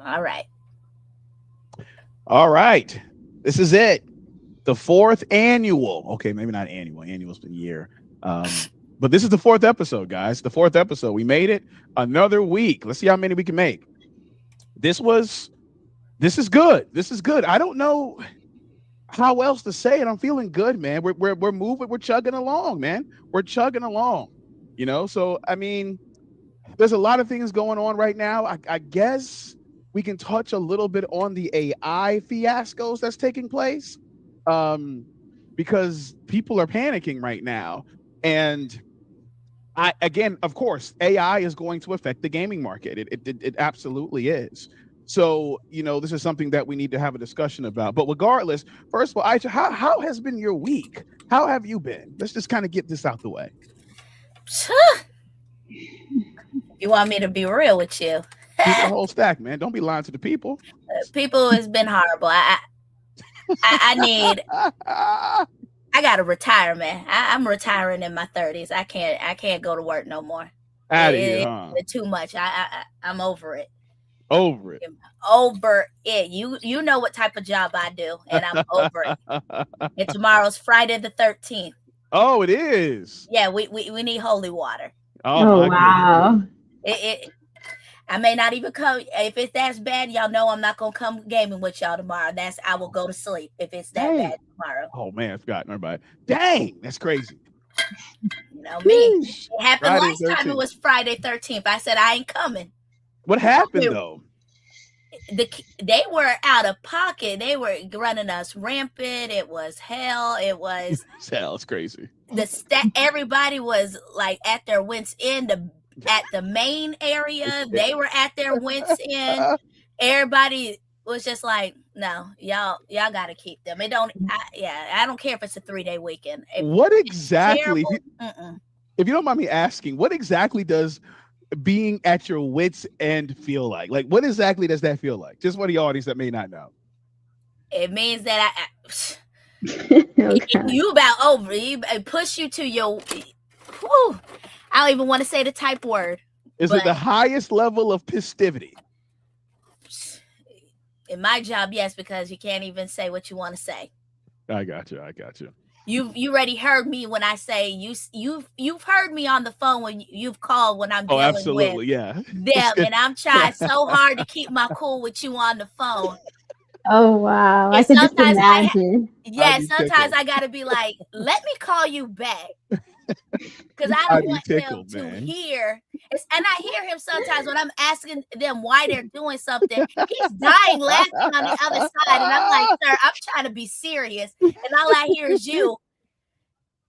All right. All right. This is it. The fourth annual. Okay, maybe not annual. Annual's been year. But this is the fourth episode, guys. The fourth episode. We made it another week. Let's see how many we can make. This was this is good. This is good. I don't know how else to say it. I'm feeling good, man. We're moving, we're chugging along, man. We're chugging along. So I mean, there's a lot of things going on right now. I guess we can touch a little bit on the AI fiascos that's taking place, um, because people are panicking right now, and I again, of course, AI is going to affect the gaming market. It absolutely is. So this is something that we need to have a discussion about. But regardless, first of all, Aisha, how has been your week? How have you been? Let's just kind of get this out the way. You want me to be real with you? Keep the whole stack, man. Don't be lying to the people. People has been horrible. I need. I gotta retire, man. I'm retiring in my 30s. I can't go to work no more. Out of here, huh? It's too much. I'm over it. Over it. Over it. You know what type of job I do, and I'm over it. And tomorrow's Friday the 13th. Oh, it is. Yeah, we need holy water. Oh wow. I may not even come if it's that bad. Y'all know I'm not gonna come gaming with y'all tomorrow. I will go to sleep if it's that bad tomorrow. Oh man, I forgot everybody. Dang, that's crazy. You know me. It happened Friday last 13th. Time. It was Friday 13th. I said I ain't coming. What happened though? They were out of pocket. They were running us rampant. It was hell. It was hell. It's crazy. Everybody was like at their wits' end. At the main area, they were at their wits' end. Everybody was just like, "No, y'all got to keep them." I don't care if it's a 3-day weekend. What exactly? If you don't mind me asking, what exactly does being at your wits' end feel like? Like, what exactly does that feel like? Just for the audience that may not know. It means that you about over. You push you to your. Whew, I don't even want to say the type word. Is it the highest level of festivity? In my job, yes, because you can't even say what you want to say. I got you. You already heard me when I say you've heard me on the phone when you've called when I'm dealing with them, and I'm trying so hard to keep my cool with you on the phone. Oh wow! I can just imagine. Sometimes I gotta be like, let me call you back. Because I don't want them to hear. And I hear him sometimes when I'm asking them why they're doing something. He's dying laughing on the other side. And I'm like, sir, I'm trying to be serious. And all I hear is you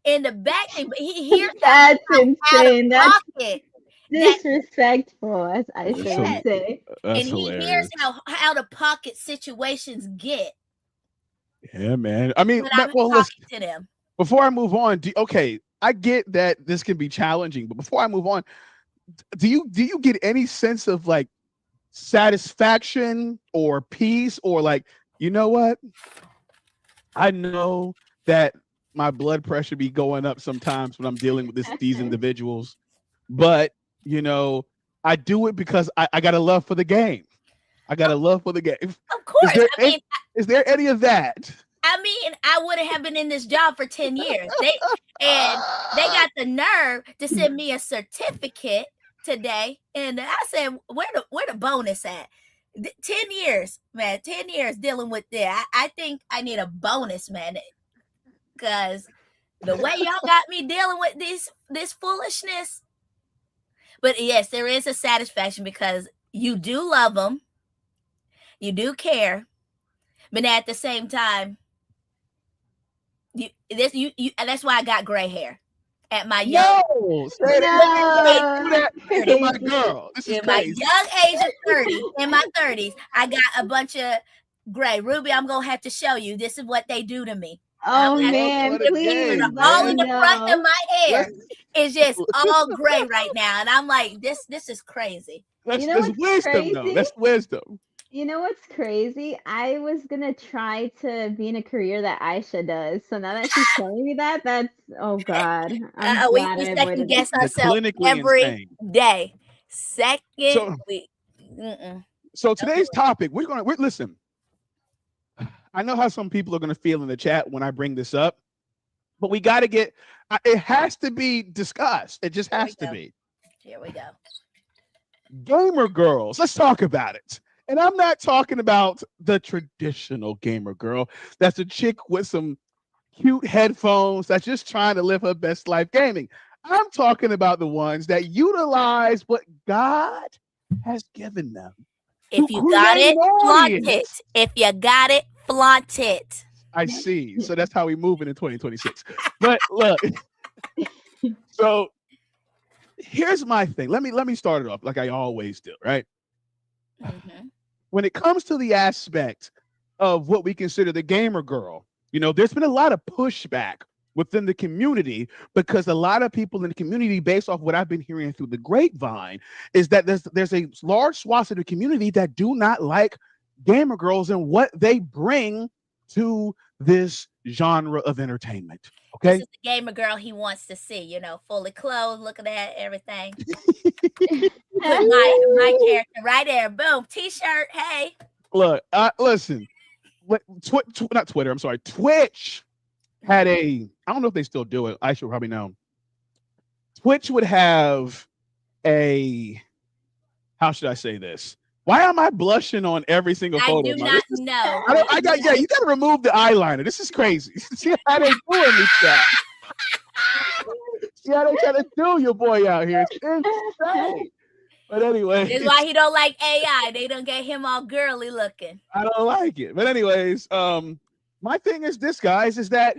in the back. He hears that. That's insane. That's disrespectful, as I should say. And he hears how out of pocket situations get. Yeah, man. I mean, listen, to them. Before I move on, I get that this can be challenging, but before I move on, do you get any sense of like satisfaction or peace or like, you know what? I know that my blood pressure be going up sometimes when I'm dealing with these individuals, but I do it because I got a love for the game. I got a love for the game. Of course. Is there any of that? I mean, I wouldn't have been in this job for 10 years. They got the nerve to send me a certificate today. And I said, where the bonus at? 10 years, man. 10 years dealing with that. I think I need a bonus, man. Because the way y'all got me dealing with this foolishness. But yes, there is a satisfaction because you do love them. You do care. But at the same time, that's why I got gray hair at my young my girl. This is in my young age of 30, in my 30s, I got a bunch of gray. Ruby, I'm gonna have to show you. This is what they do to me. Oh man, please! All in the front of my hair is just all gray right now, and I'm like, this is crazy. That's wisdom, though. That's wisdom. You know what's crazy? I was gonna try to be in a career that Aisha does. So now that she's telling me that's oh god. We second guess ourselves every day. So today's topic, we're listen. I know how some people are gonna feel in the chat when I bring this up, but we got to get. It has to be discussed. It just has to be. Here we go. Gamer girls. Let's talk about it. And I'm not talking about the traditional gamer girl. That's a chick with some cute headphones that's just trying to live her best life gaming. I'm talking about the ones that utilize what God has given them. If you got it, flaunt it. If you got it, flaunt it. I see. So that's how we move in 2026. But look, so here's my thing. Let me start it off like I always do, right? Mm-hmm. When it comes to the aspect of what we consider the gamer girl, there's been a lot of pushback within the community because a lot of people in the community, based off what I've been hearing through the grapevine, is that there's a large swath of the community that do not like gamer girls and what they bring to this genre of entertainment. Okay, this is the gamer girl he wants to see, fully clothed, looking at everything. my character right there, boom, t-shirt. Hey, look, listen, not Twitter. I'm sorry, Twitch had I don't know if they still do it. I should probably know. Twitch would have how should I say this? Why am I blushing on every single photo? I do not know. You got to remove the eyeliner. This is crazy. See how they doing me, chat. See how they trying to do your boy out here. It's insane. But anyway, this is why he don't like AI. They don't get him all girly looking. I don't like it. But anyways, my thing is this, guys, is that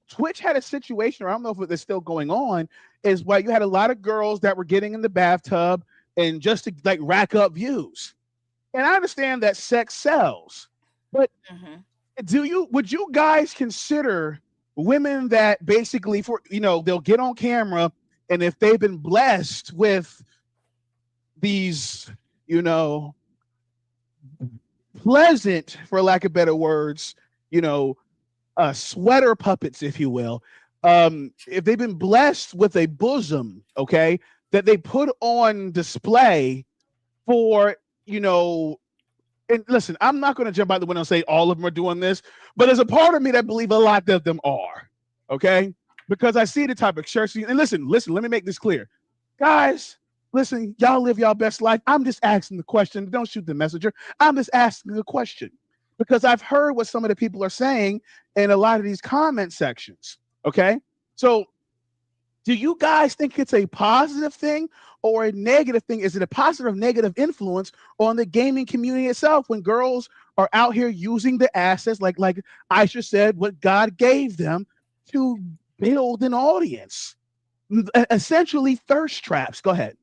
Twitch had a situation, or I don't know if it's still going on, is where you had a lot of girls that were getting in the bathtub and just to like rack up views. And I understand that sex sells, but would you guys consider women that basically they'll get on camera, and if they've been blessed with these, pleasant, for lack of better words, sweater puppets, if you will, if they've been blessed with a bosom, okay, that they put on display for, and listen, I'm not going to jump out the window and say all of them are doing this, but there's a part of me that believe a lot of them are, okay, because I see the type of shirts. And listen, let me make this clear, guys. Listen, y'all live y'all best life. I'm just asking the question. Don't shoot the messenger. I'm just asking the question because I've heard what some of the people are saying in a lot of these comment sections. Okay. So do you guys think it's a positive thing or a negative thing? Is it a positive or negative influence on the gaming community itself when girls are out here using the assets, like Aisha said, what God gave them to build an audience? Essentially thirst traps. Go ahead.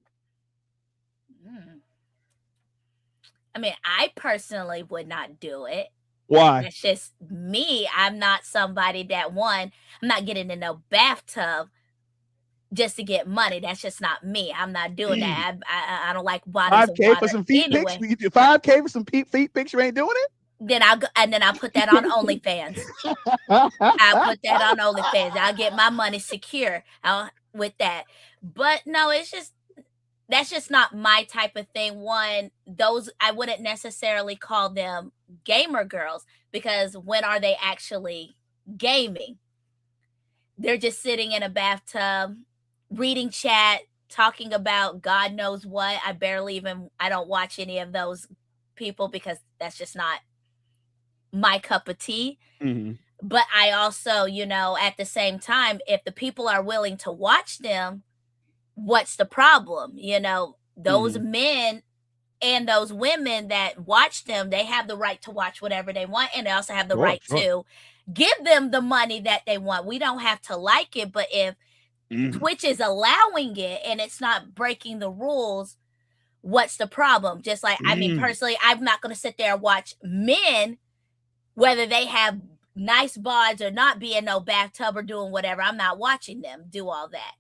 I mean, I personally would not do it. Why? That's just me. I'm not somebody that I'm not getting in no bathtub just to get money. That's just not me. I'm not doing that. I don't like bodies. $5K for some feet pics. $5K for some feet pics. You ain't doing it. Then I'll put that on OnlyFans. I'll put that on OnlyFans. I'll get my money secure with that. But no, that's just not my type of thing. Those I wouldn't necessarily call them gamer girls because when are they actually gaming? They're just sitting in a bathtub, reading chat, talking about God knows what. I don't watch any of those people because that's just not my cup of tea. Mm-hmm. But I also, at the same time, if the people are willing to watch them, what's the problem? Those men and those women that watch them, they have the right to watch whatever they want. And they also have the right to give them the money that they want. We don't have to like it. But if Twitch is allowing it and it's not breaking the rules, what's the problem? Just like, I mean, personally, I'm not going to sit there and watch men, whether they have nice bods or not, be in no bathtub or doing whatever. I'm not watching them do all that.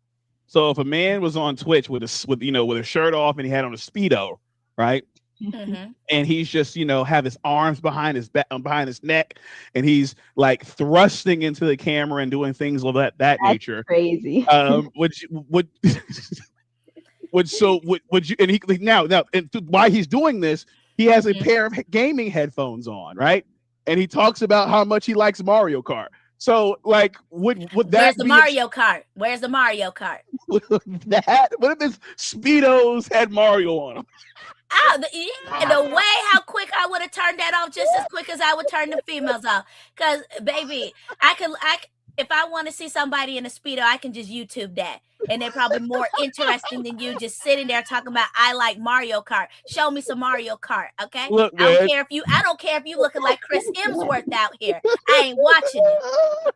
So if a man was on Twitch with a shirt off and he had on a Speedo, right? Mm-hmm. And he's just, have his arms behind his behind his neck, and he's like thrusting into the camera and doing things of that That's nature. Crazy. Would would you? And he now and why he's doing this, he has a Mhm. pair of gaming headphones on, right? And he talks about how much he likes Mario Kart. So, like, would Where's that the be Mario Kart? Where's the Mario Kart? that? What if his Speedos had Mario on them? Oh, the way how quick I would have turned that off, just as quick as I would turn the females off. Cause baby, if I want to see somebody in a Speedo, I can just YouTube that. And they're probably more interesting than you just sitting there talking about I like Mario Kart. Show me some Mario Kart, okay? Look, I don't man. care if you looking like Chris Hemsworth out here. I ain't watching it.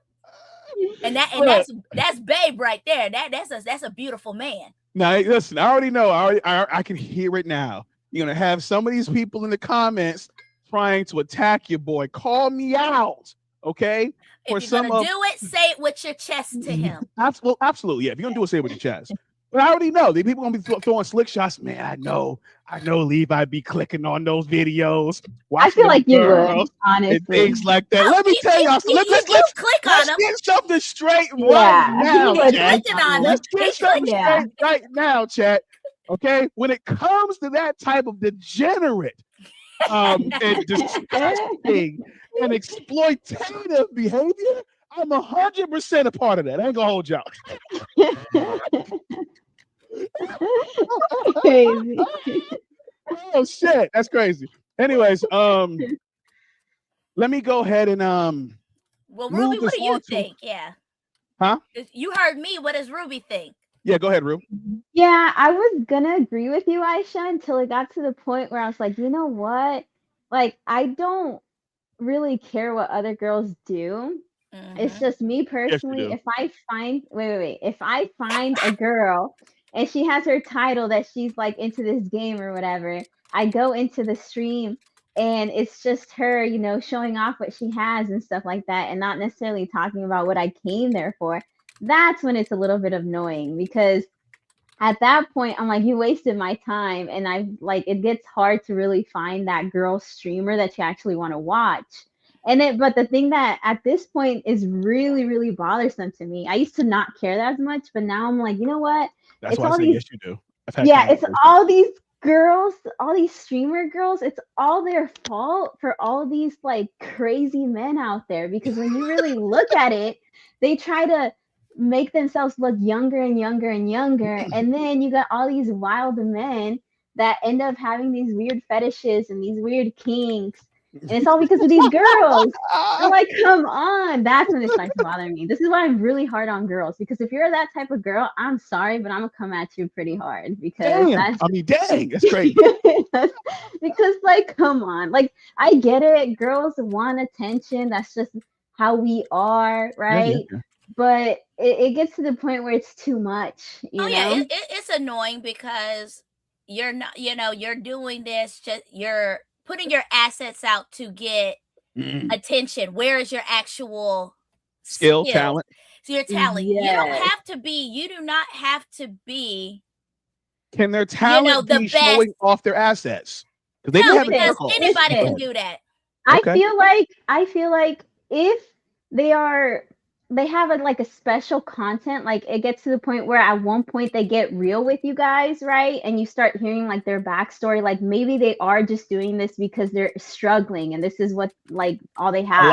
And that's babe right there. That's a beautiful man. Now, listen, I already know. I can hear it now. You're gonna have some of these people in the comments trying to attack your boy. Call me out, okay? If you're gonna do it, say it with your chest to him. Absolutely, yeah. If you're gonna do it, say it with your chest. But I already know the people gonna be throwing slick shots. Man, I know. Levi be clicking on those videos. I feel like you would, honestly. And things like that. Let me tell y'all. Let's click on them. Get something straight right now, chat. Let's get something straight right now, chat. Okay, when it comes to that type of degenerate and disgusting and exploitative behavior, I'm 100% a part of that. I ain't gonna hold y'all. Crazy. Oh shit, that's crazy. Anyways, let me go ahead and well, Ruby, what do you think? Yeah. Huh? You heard me. What does Ruby think? Yeah, go ahead, Ru. Yeah, I was gonna agree with you, Aisha, until it got to the point where I was like, you know what? Like, I don't really care what other girls do. It's just me personally. Yes, if I find if I find a girl and she has her title that she's like into this game or whatever, I go into the stream and it's just her, showing off what she has and stuff like that, and not necessarily talking about what I came there for. That's when it's a little bit annoying, because at that point I'm like, you wasted my time, and it gets hard to really find that girl streamer that you actually want to watch. But the thing that at this point is really, really bothersome to me, I used to not care that much, but now I'm like, you know what? That's why I say yes, you do. It's all these girls, all these streamer girls, it's all their fault for all these like crazy men out there, because when you really look at it, they try to make themselves look younger and younger and younger, and then you got all these wild men that end up having these weird fetishes and these weird kinks, and it's all because of these girls. I'm like, come on. That's when it starts to bother me. This is why I'm really hard on girls, because if you're that type of girl, I'm sorry, but I'm gonna come at you pretty hard, because dang, that's crazy. Because like, come on, like, I get it, girls want attention, that's just how we are, right? Yeah. But it gets to the point where it's too much. Yeah, it's annoying, because you're not, you're doing this, you're putting your assets out to get attention. Where is your actual skill, talent? So your talent. Yes. You do not have to be. Can their talent be showing off their assets? Because anybody can do that. Okay. I feel like if they have a special content, like it gets to the point where at one point they get real with you guys, right? And you start hearing like their backstory, like maybe they are just doing this because they're struggling and this is what like all they have. A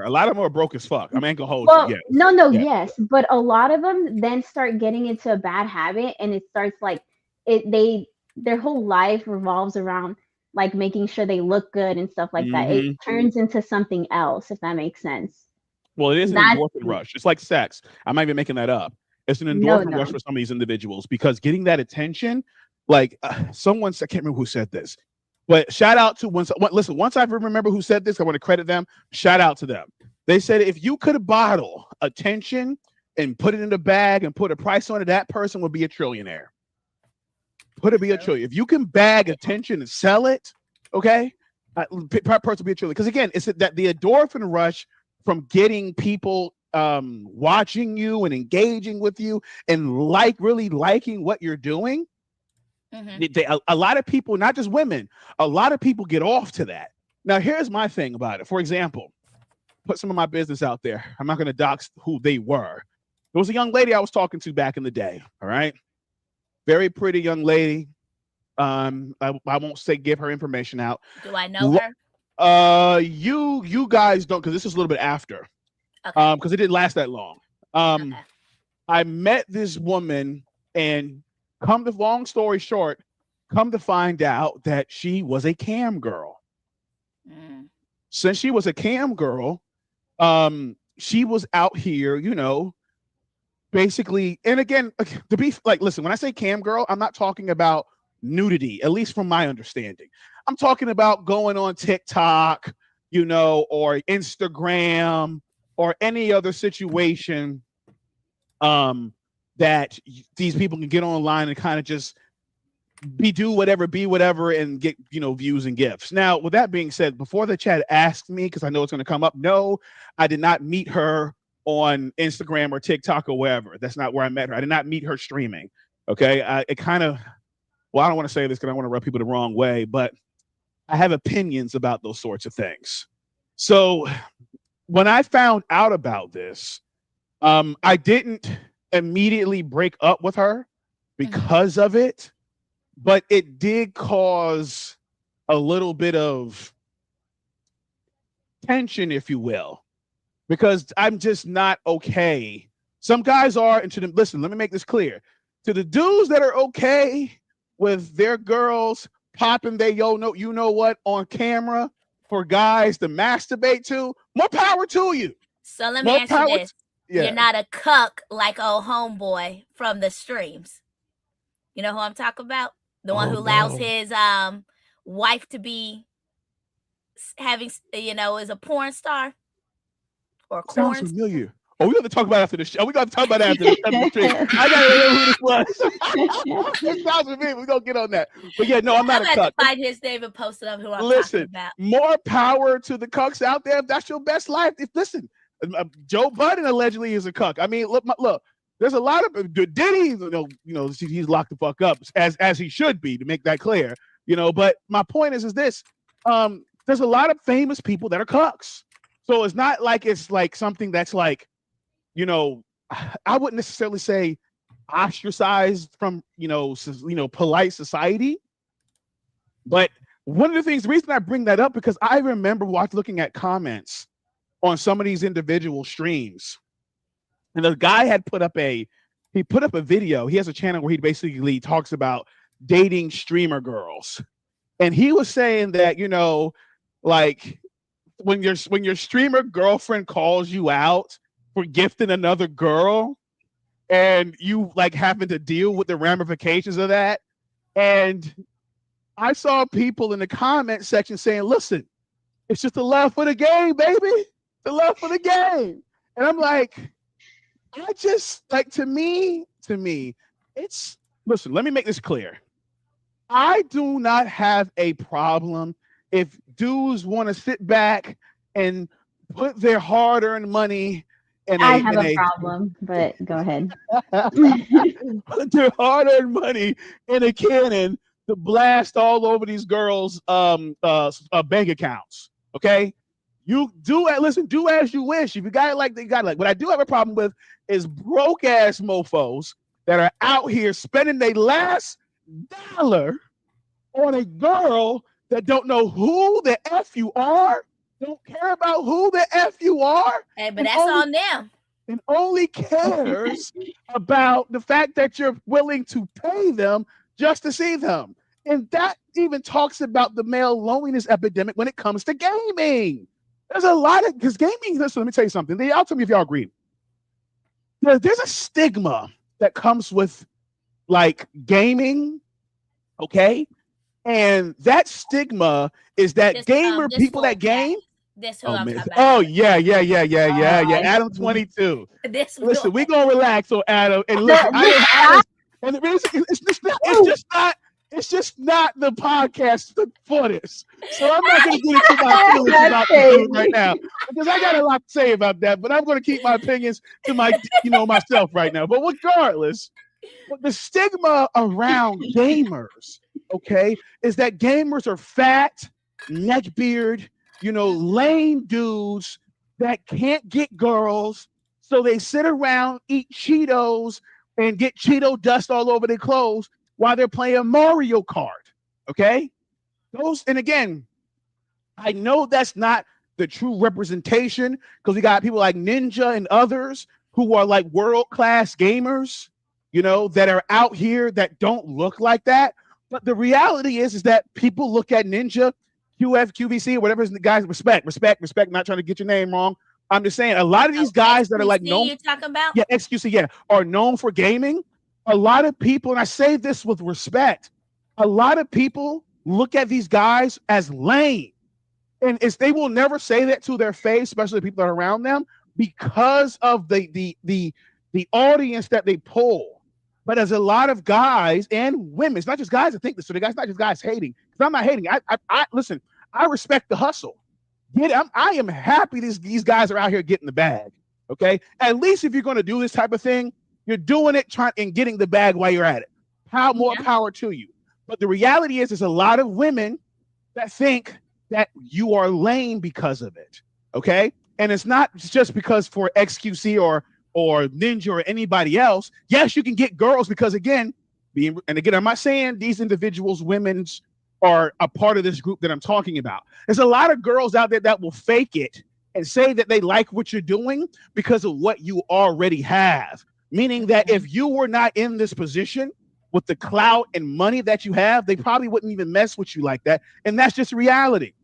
lot of them are broke as fuck. I ain't gonna hold you. Yes. Yes, but a lot of them then start getting into a bad habit, and it starts like their whole life revolves around like making sure they look good and stuff like that. It turns into something else, if that makes sense. Well, it is an endorphin rush. It's like sex. I'm not even making that up. It's an endorphin rush for some of these individuals, because getting that attention, like someone said, I can't remember who said this, but shout out to once I remember who said this, I want to credit them. Shout out to them. They said, if you could bottle attention and put it in a bag and put a price on it, that person would be a trillionaire. Be a trillion. If you can bag attention and sell it, okay, person will be a trillion. Because again, it's that the endorphin rush from getting people watching you and engaging with you and really liking what you're doing. A lot of people, not just women, a lot of people get off to that. Now, here's my thing about it. For example, put some of my business out there. I'm not going to dox who they were. There was a young lady I was talking to back in the day. All right. very pretty young lady. I won't say give her information out. Do I know her? You guys don't, because this is a little bit after. Okay. Because it didn't last that long. Okay. I met this woman, and long story short, come to find out that she was a cam girl. Mm. Since she was a cam girl, she was out here, basically. And again, to be like, listen, when I say cam girl, I'm not talking about nudity, at least from my understanding. I'm talking about going on TikTok, or Instagram, or any other situation that these people can get online and kind of just be whatever and get views and gifts. Now, with that being said, before the chat asked me, because I know it's going to come up, no, I did not meet her on Instagram or TikTok or wherever. That's not where I met her. I did not meet her streaming. Okay, I don't want to say this because I want to rub people the wrong way, but I have opinions about those sorts of things. So when I found out about this, I didn't immediately break up with her because of it, but it did cause a little bit of tension, if you will, because I'm just not okay. Some guys are, and to them, listen, let me make this clear. To the dudes that are okay with their girls popping their you know what on camera for guys to masturbate to, more power to you. So let me ask you this. Yeah. You're not a cuck like old homeboy from the streams. You know who I'm talking about? The one who allows his wife to be having, is a porn star or corn. Sounds familiar. Oh, we got to talk about after the show. We got to talk about after the stream. I got to know who this was. It sounds familiar. We're going to get on that. But yeah, no, I'm not a cuck. To find his name and post it up who I'm talking about. More power to the cucks out there. If that's your best life. Listen, Joe Budden allegedly is a cuck. I mean, look. There's a lot of Diddy, he's locked the fuck up as he should be, to make that clear. But my point is this: there's a lot of famous people that are cucks. So it's not like it's like something that's like, I wouldn't necessarily say ostracized from polite society. But one of the things, the reason I bring that up, because I remember looking at comments on some of these individual streams. And the guy had put up a video. He has a channel where he basically talks about dating streamer girls. And he was saying that, like when your streamer girlfriend calls you out for gifting another girl and you like having to deal with the ramifications of that. And I saw people in the comment section saying, listen, it's just the love for the game, baby. The love for the game. And I'm like, I just like to me, it's listen, let me make this clear. I do not have a problem if dudes want to sit back and put their hard-earned money in I have a problem, but go ahead. Put their hard-earned money in a cannon to blast all over these girls' bank accounts. Okay? You do as you wish. If you got it like they got it like. What I do have a problem with is broke ass mofos that are out here spending their last dollar on a girl that don't know who the F you are, don't care about who the F you are. Hey, but that's on them. And only cares about the fact that you're willing to pay them just to see them. And that even talks about the male loneliness epidemic when it comes to gaming. There's a lot of, because gaming, listen, let me tell you something. Y'all tell me if y'all agree. There's a stigma that comes with like gaming, okay? And that stigma is that people that game. This who I'm talking about. Oh, yeah. Adam 22. Listen, we're going to relax on Adam. And listen, it's just not the podcast for this. So I'm not going to get into my feelings about this right now because I got a lot to say about that. But I'm going to keep my opinions to myself right now. But regardless, the stigma around gamers, okay, is that gamers are fat, neckbeard, lame dudes that can't get girls. So they sit around, eat Cheetos, and get Cheeto dust all over their clothes while they're playing Mario Kart. Okay? And again, I know that's not the true representation because we got people like Ninja and others who are like world-class gamers, that are out here that don't look like that. But the reality is that people look at Ninja, QVC, or whatever the guys, respect, not trying to get your name wrong. I'm just saying a lot of these guys that are like known, you're talking about? Yeah, XQC, are known for gaming. A lot of people, and I say this with respect, a lot of people look at these guys as lame. And they will never say that to their face, especially the people that are around them, because of the audience that they pull. But as a lot of guys and women, it's not just guys that think this. So the guys, not just guys hating. Because I'm not hating. I listen. I respect the hustle. I am happy these guys are out here getting the bag. Okay, at least if you're going to do this type of thing, you're doing it and getting the bag while you're at it. More power to you. But the reality is, there's a lot of women that think that you are lame because of it. Okay, and it's not just because for XQC or Ninja or anybody else. Yes, you can get girls because again, I'm not saying these individuals, women's, are a part of this group that I'm talking about. There's a lot of girls out there that will fake it and say that they like what you're doing because of what you already have. Meaning that if you were not in this position with the clout and money that you have, they probably wouldn't even mess with you like that. And that's just reality.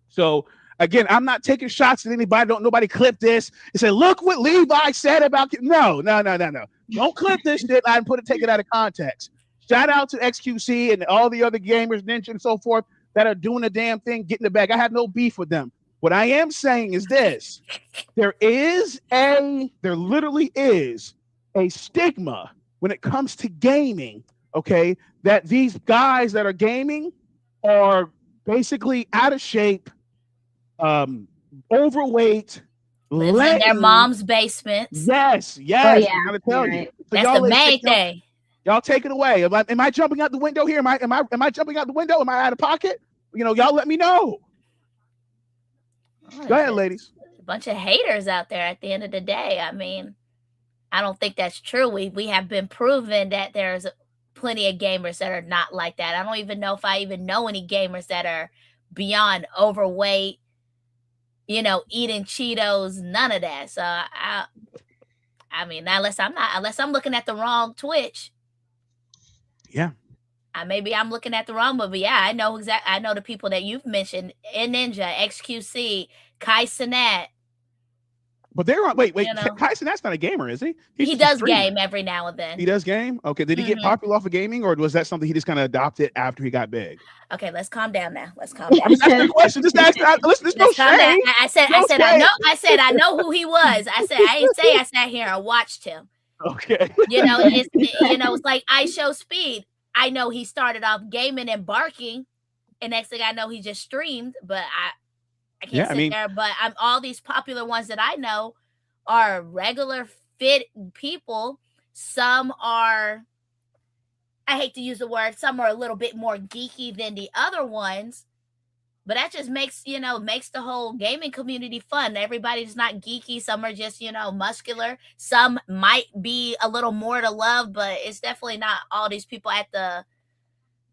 So again, I'm not taking shots at anybody. Don't nobody clip this and say, look what Levi said about it. No. Don't clip this shit and take it out of context. Shout out to XQC and all the other gamers, Ninja and so forth, that are doing the damn thing, getting the bag. I have no beef with them. What I am saying is this. There literally is a stigma when it comes to gaming, okay, that these guys that are gaming are basically out of shape, overweight, lives in their mom's basements. Yes. Oh, yeah. I'm gonna tell you. So that's the main thing. Y'all take it away. Am I jumping out the window here? Am I jumping out the window? Am I out of pocket? Y'all let me know. Go ahead, ladies. A bunch of haters out there at the end of the day. I mean, I don't think that's true. We have been proven that there's plenty of gamers that are not like that. I don't even know if I even know any gamers that are beyond overweight, eating Cheetos, none of that. So I mean, unless I'm looking at the wrong Twitch. Yeah. Maybe I'm looking at the wrong one, but yeah, I know the people that you've mentioned in Ninja, XQC, Kai Cenat. But they're on. Wait. Kai Cenat's not a gamer, is he? He does game every now and then. He does game. Okay. Did he get popular off of gaming, or was that something he just kind of adopted after he got big? Okay, let's calm down now. Let's calm down. I'm just asking a question. Just ask. Listen, there's no shame. I said I know who he was. I didn't say I sat here and watched him. Okay. It's like I Show Speed. I know he started off gaming and barking, and next thing I know, he just streamed. But I can't sit there. But all these popular ones that I know are regular fit people. Some are, I hate to use the word, some are a little bit more geeky than the other ones. But that just makes the whole gaming community fun. Everybody's not geeky. Some are just, muscular. Some might be a little more to love, but it's definitely not all these people at the,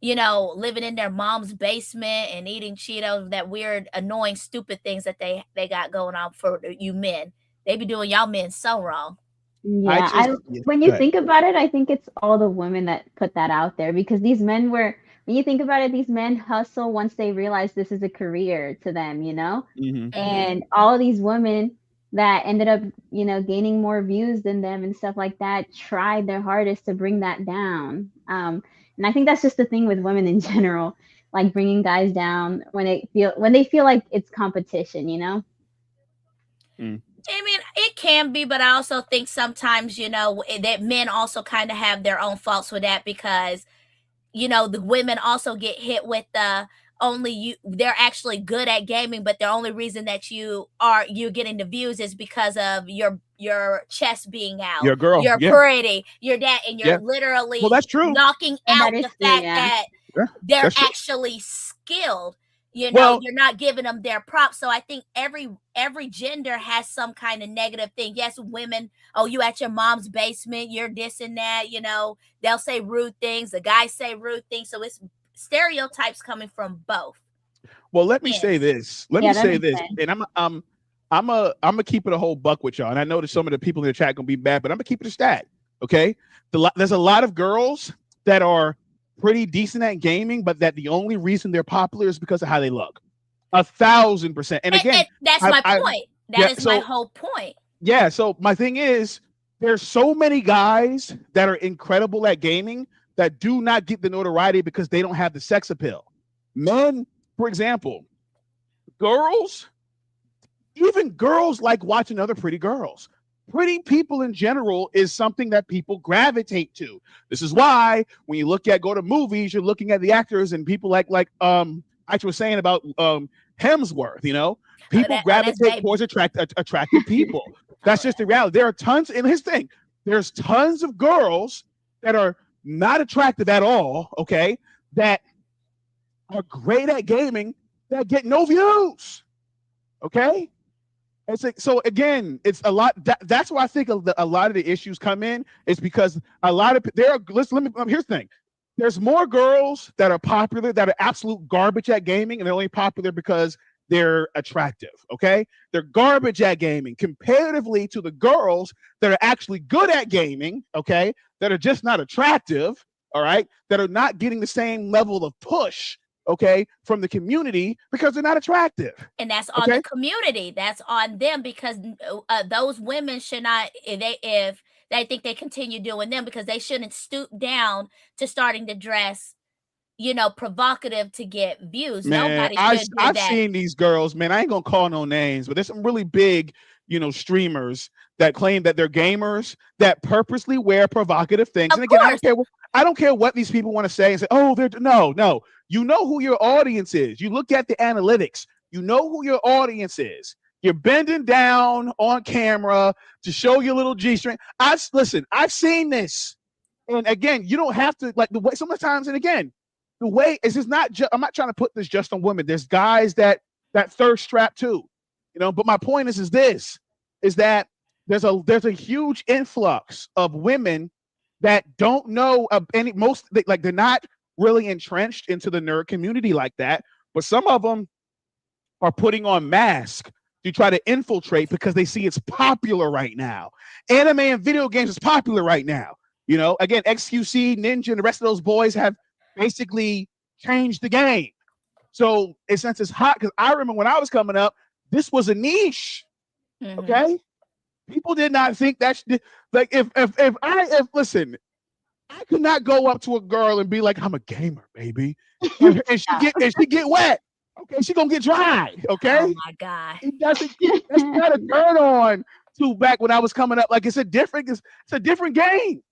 living in their mom's basement and eating Cheetos, that weird, annoying, stupid things that they got going on for you men. They be doing y'all men so wrong. Yeah, when you think about it, I think it's all the women that put that out there, because these men when you think about it, these men hustle once they realize this is a career to them, Mm-hmm. And all of these women that ended up, gaining more views than them and stuff like that, tried their hardest to bring that down. And I think that's just the thing with women in general, like bringing guys down when they feel like it's competition, Mm. I mean, it can be, but I also think sometimes, that men also kind of have their own faults with that, because the women also get hit with they're actually good at gaming, but the only reason that you're getting the views is because of your chest being out. You're a girl. You're pretty. You're that, and you're literally that's true. knocking out the fact that they're that's actually skilled. Well, you're not giving them their props. So I think every gender has some kind of negative thing. Yes, women, oh, you at your mom's basement, you're this and that, they'll say rude things, the guys say rude things. So it's stereotypes coming from both well, let me say ends. this. Let Yeah, me that say makes this, sense. and I'm gonna keep it a whole buck with y'all. And I know that some of the people in the chat gonna be bad, but I'm gonna keep it a stat. Okay, there's a lot of girls that are pretty decent at gaming, but that the only reason they're popular is because of how they look. 1,000%. And again, And that's I, my I point. That yeah. is my So whole point. yeah. So my thing is, there's so many guys that are incredible at gaming that do not get the notoriety because they don't have the sex appeal. Men, for example, girls, even girls like watching other pretty girls. Pretty people in general is something that people gravitate to. This is why when you go to movies, you're looking at the actors and people like I was saying about Hemsworth, people That's gravitate baby. towards attractive people. That's just the reality. There are tons, and his thing, there's tons of girls that are not attractive at all, okay, that are great at gaming that get no views. Okay. It's like, so again, it's a lot. That's why I think a lot of the issues come in is because a lot of there are. Here's the thing: there's more girls that are popular that are absolute garbage at gaming, and they're only popular because they're attractive. Okay, they're garbage at gaming comparatively to the girls that are actually good at gaming. Okay, that are just not attractive. All right, that are not getting the same level of push. Okay, from the community because they're not attractive. And that's on Okay. the community. That's on them because those women should not, if they think they continue doing them, because they shouldn't stoop down to starting to dress, provocative to get views. Man, Nobody should do I've that. seen these girls, man. I ain't gonna call no names, but there's some really big, streamers that claim that they're gamers that purposely wear provocative things. Of And again, course. I don't care what these people want to say and say, oh, they're no. You know who your audience is. You look at the analytics, you know who your audience is. You're bending down on camera to show your little G-string. I've seen this. And again, you don't have to like the way sometimes, and again, the way is just not I'm not trying to put this just on women. There's guys that thirst trap too, but my point is this is that there's a huge influx of women that don't know of they're not really entrenched into the nerd community like that, but some of them are putting on masks to try to infiltrate because they see it's popular right now. Anime and video games is popular right now. Again, XQC, Ninja, and the rest of those boys have basically changed the game. So since it's hot, because I remember when I was coming up, this was a niche. Mhm. Okay, people did not think that. Like if listen, I could not go up to a girl and be like, "I'm a gamer, baby," and she get wet. Okay, she gonna get dry. Okay, Oh my God. that's not a turn on to back when I was coming up. Like it's a different game. It's a different game.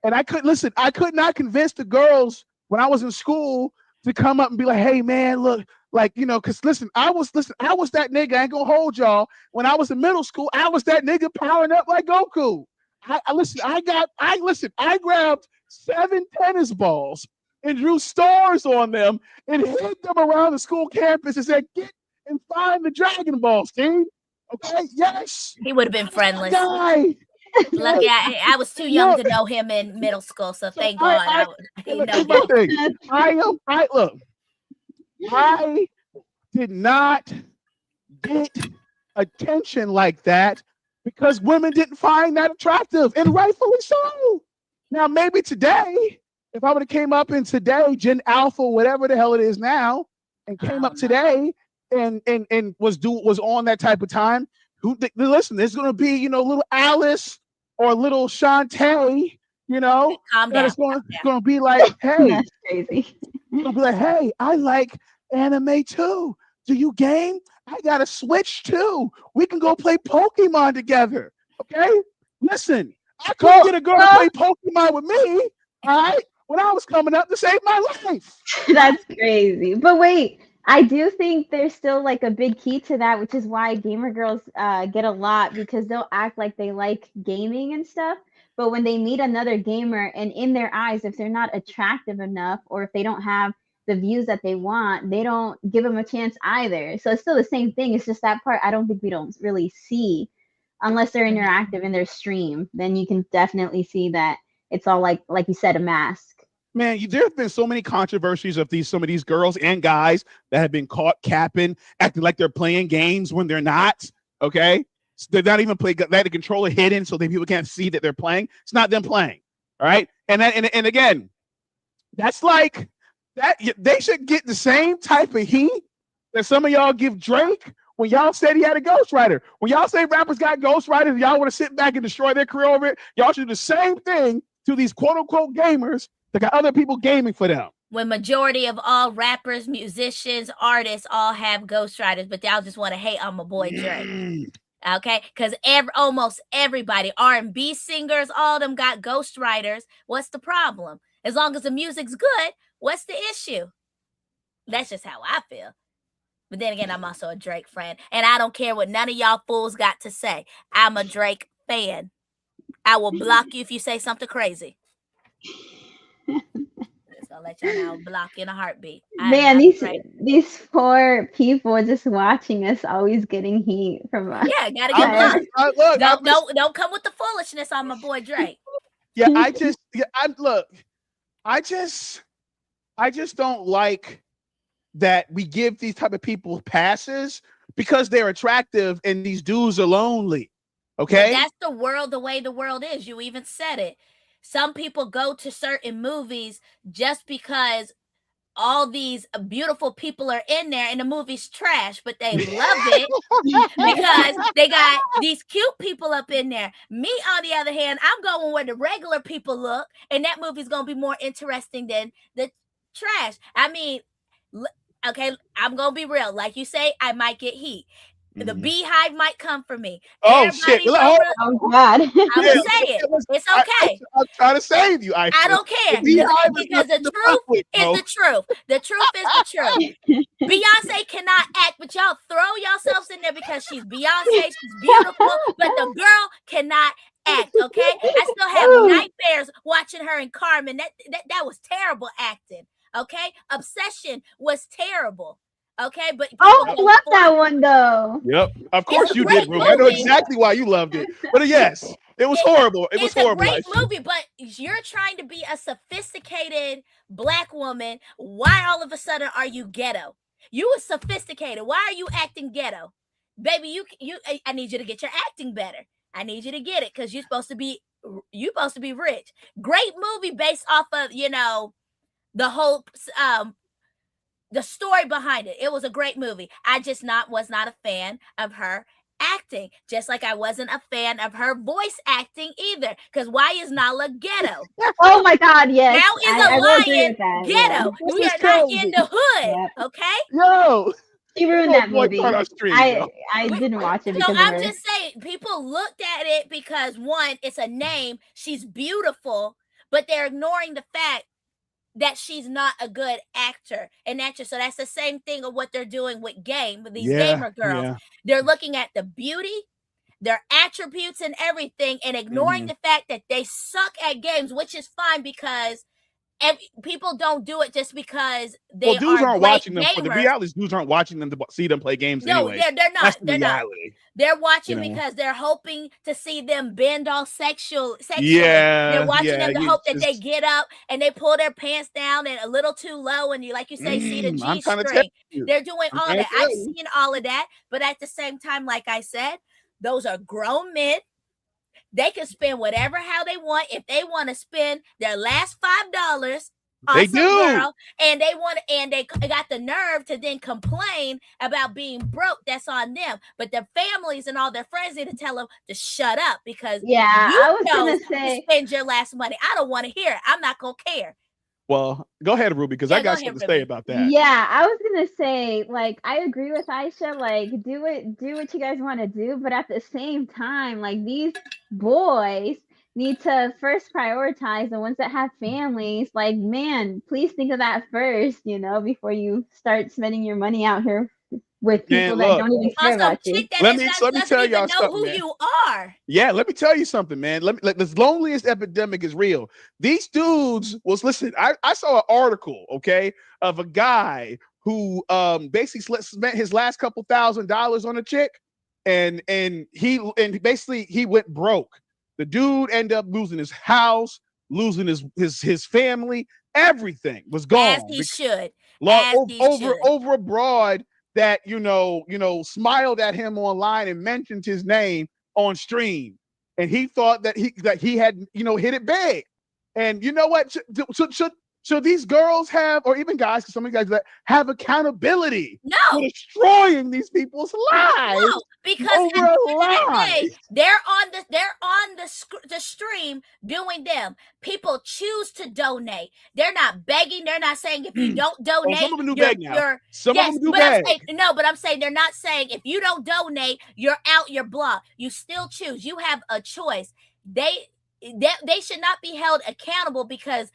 And I could not convince the girls when I was in school to come up and be like, hey man, look, like, because I was that nigga, I ain't gonna hold y'all. When I was in middle school, I was that nigga powering up like Goku. I grabbed 7 tennis balls and drew stars on them and hid them around the school campus and said, get and find the Dragon Balls, team. Okay, yes. He would have been friendless. Guy. Lucky I was too young to know him in middle school, so thank God. I did not get attention like that because women didn't find that attractive, and rightfully so. Now, maybe today, if I would have came up in today, Gen Alpha, whatever the hell it is now, and came up today and was on that type of time, listen, there's gonna be, little Alice or little Shantae, that is going to be like, hey, that's crazy. Gonna be like, hey, I like anime too. Do you game? I got a Switch too. We can go play Pokemon together. Okay? Listen, I couldn't get a girl to play Pokemon with me, all right, when I was coming up to save my life. That's crazy. But wait, I do think there's still like a big key to that, which is why gamer girls get a lot, because they'll act like they like gaming and stuff. But when they meet another gamer and in their eyes, if they're not attractive enough or if they don't have the views that they want, they don't give them a chance either. So it's still the same thing. It's just that part I don't think we don't really see unless they're interactive in their stream. Then you can definitely see that it's all like you said, a mask. Man, there have been so many controversies of some of these girls and guys that have been caught capping, acting like they're playing games when they're not. Okay, so they're not even playing. They had the controller hidden so that people can't see that they're playing. It's not them playing. All right, and again, that's like that. They should get the same type of heat that some of y'all give Drake when y'all said he had a ghostwriter. When y'all say rappers got ghostwriters, y'all want to sit back and destroy their career over it. Y'all should do the same thing to these quote unquote gamers. They got other people gaming for them. When majority of all rappers, musicians, artists all have ghostwriters, but y'all just want to hate on my boy Drake. Okay, because almost everybody, R&B singers, all of them got ghostwriters. What's the problem? As long as the music's good, what's the issue? That's just how I feel. But then again, I'm also a Drake fan, and I don't care what none of y'all fools got to say. I'm a Drake fan. I will block you if you say something crazy. Just gonna let y'all know, I'll block you in a heartbeat. Man, these poor people just watching us always getting heat from us. Yeah, gotta get blocked. Don't come with the foolishness on my boy Drake. Yeah, I just don't like that we give these type of people passes because they're attractive and these dudes are lonely. Okay, but that's the way the world is. You even said it. Some people go to certain movies just because all these beautiful people are in there and the movie's trash, but they love it because they got these cute people up in there. Me, on the other hand, I'm going where the regular people look, and that movie's going to be more interesting than the trash. I mean, okay, I'm going to be real. Like you say, I might get heat. The beehive might come for me. Oh, shit. Oh, God. I'm going to say it. It's okay. I'm trying to save you. I don't care. Because the truth is the truth. The truth is the truth. Beyonce cannot act, but y'all throw yourselves in there because she's Beyonce. She's beautiful, but the girl cannot act, okay? I still have nightmares watching her in Carmen. That was terrible acting, okay? Obsession was terrible. Okay, but I love that one though. Yep, of course you did, Ruby. I know exactly why you loved it. But yes, it was horrible. It was horrible. It's a great movie, but you're trying to be a sophisticated Black woman. Why all of a sudden are you ghetto? You were sophisticated. Why are you acting ghetto, baby? I need you to get your acting better. I need you to get it because you're supposed to be rich. Great movie based off of the whole the story behind it. It was a great movie. I just was not a fan of her acting, just like I wasn't a fan of her voice acting either. Because why is Nala ghetto? Oh my God, yes. Now is a lion ghetto. Yeah. We are not in the hood, okay? No. She ruined that movie. I didn't watch it because I'm just saying, people looked at it because, one, it's a name. She's beautiful, but they're ignoring the fact that she's not a good actor and actress. So that's the same thing of what they're doing with these gamer girls. Yeah. They're looking at the beauty, their attributes and everything, and ignoring the fact that they suck at games, which is fine because people don't do it just because they dudes aren't watching them. Gamers. For the reality is, dudes aren't watching them to see them play games. No, anyway. they're not. That's they're not. They're watching because they're hoping to see them bend all sexually. Yeah, they're watching them to hope that they get up and they pull their pants down and a little too low, and you, like you say, see the G string. They're doing all that. I've seen all of that, but at the same time, like I said, those are grown men. They can spend how they want. If they want to spend their last $5 on some girl, and they got the nerve to then complain about being broke, that's on them. But their families and all their friends need to tell them to shut up because I was gonna say spend your last money. I don't want to hear it. I'm not gonna care. Well, go ahead, Ruby, because I got something to say about that. Yeah, I was gonna say, like, I agree with Aisha. Like, do what you guys want to do, but at the same time, like, these boys need to first prioritize the ones that have families. Like, man, please think of that first, before you start spending your money out here with people that don't even care On some about you. chick that Let is me not, doesn't tell even y'all know something, who man. you are. Yeah, let me tell you something, man. This loneliest epidemic is real. These dudes listen. I saw an article, okay, of a guy who basically spent his last couple $1,000s on a chick, and basically he went broke. The dude ended up losing his house, losing his family, everything was gone. As he should. Over a broad that smiled at him online and mentioned his name on stream, and he thought that he had hit it big. And you know what? Should these girls have, or even guys, because some of you guys that have accountability No, for destroying these people's lives? no, because at over the a end of the lie. day, they're on the stream doing them. People choose to donate. They're not begging. They're not saying if you don't donate, some of them do beg now. Some yes, of them do but beg. I'm saying they're not saying if you don't donate, you're out, you're blocked. You still choose. You have a choice. They should not be held accountable because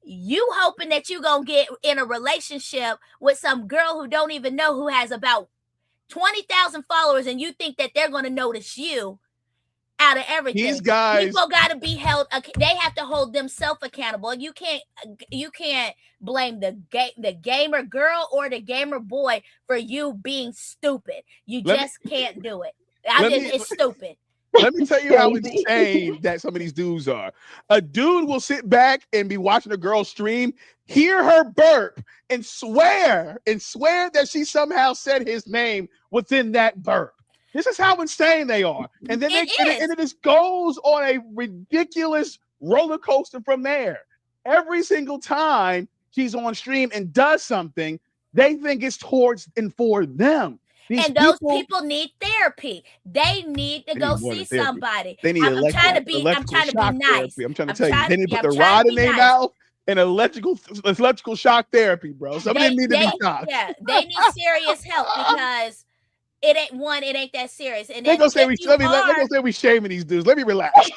you hoping that you gonna get in a relationship with some girl who don't even know, who has about 20,000 followers, and you think that they're gonna notice you out of everything. These guys, people got to be held. They have to hold themselves accountable. You can't blame the gamer girl or the gamer boy for you being stupid. You just can't do it. It's stupid. Let me tell you how insane that some of these dudes are. A dude will sit back and be watching a girl stream, hear her burp, and swear that she somehow said his name within that burp. This is how insane they are. And then it just goes on a ridiculous roller coaster from there. Every single time she's on stream and does something, they think it's towards and for them. Those people need therapy. They need to go see somebody. They need I'm trying to be nice. Therapy. I'm trying to tell you. They need to put the rod in their mouth and electrical shock therapy, bro. Some of them need to be shocked. Yeah, they need serious help because it ain't that serious. And they're gonna say we shaming these dudes. Let me relax.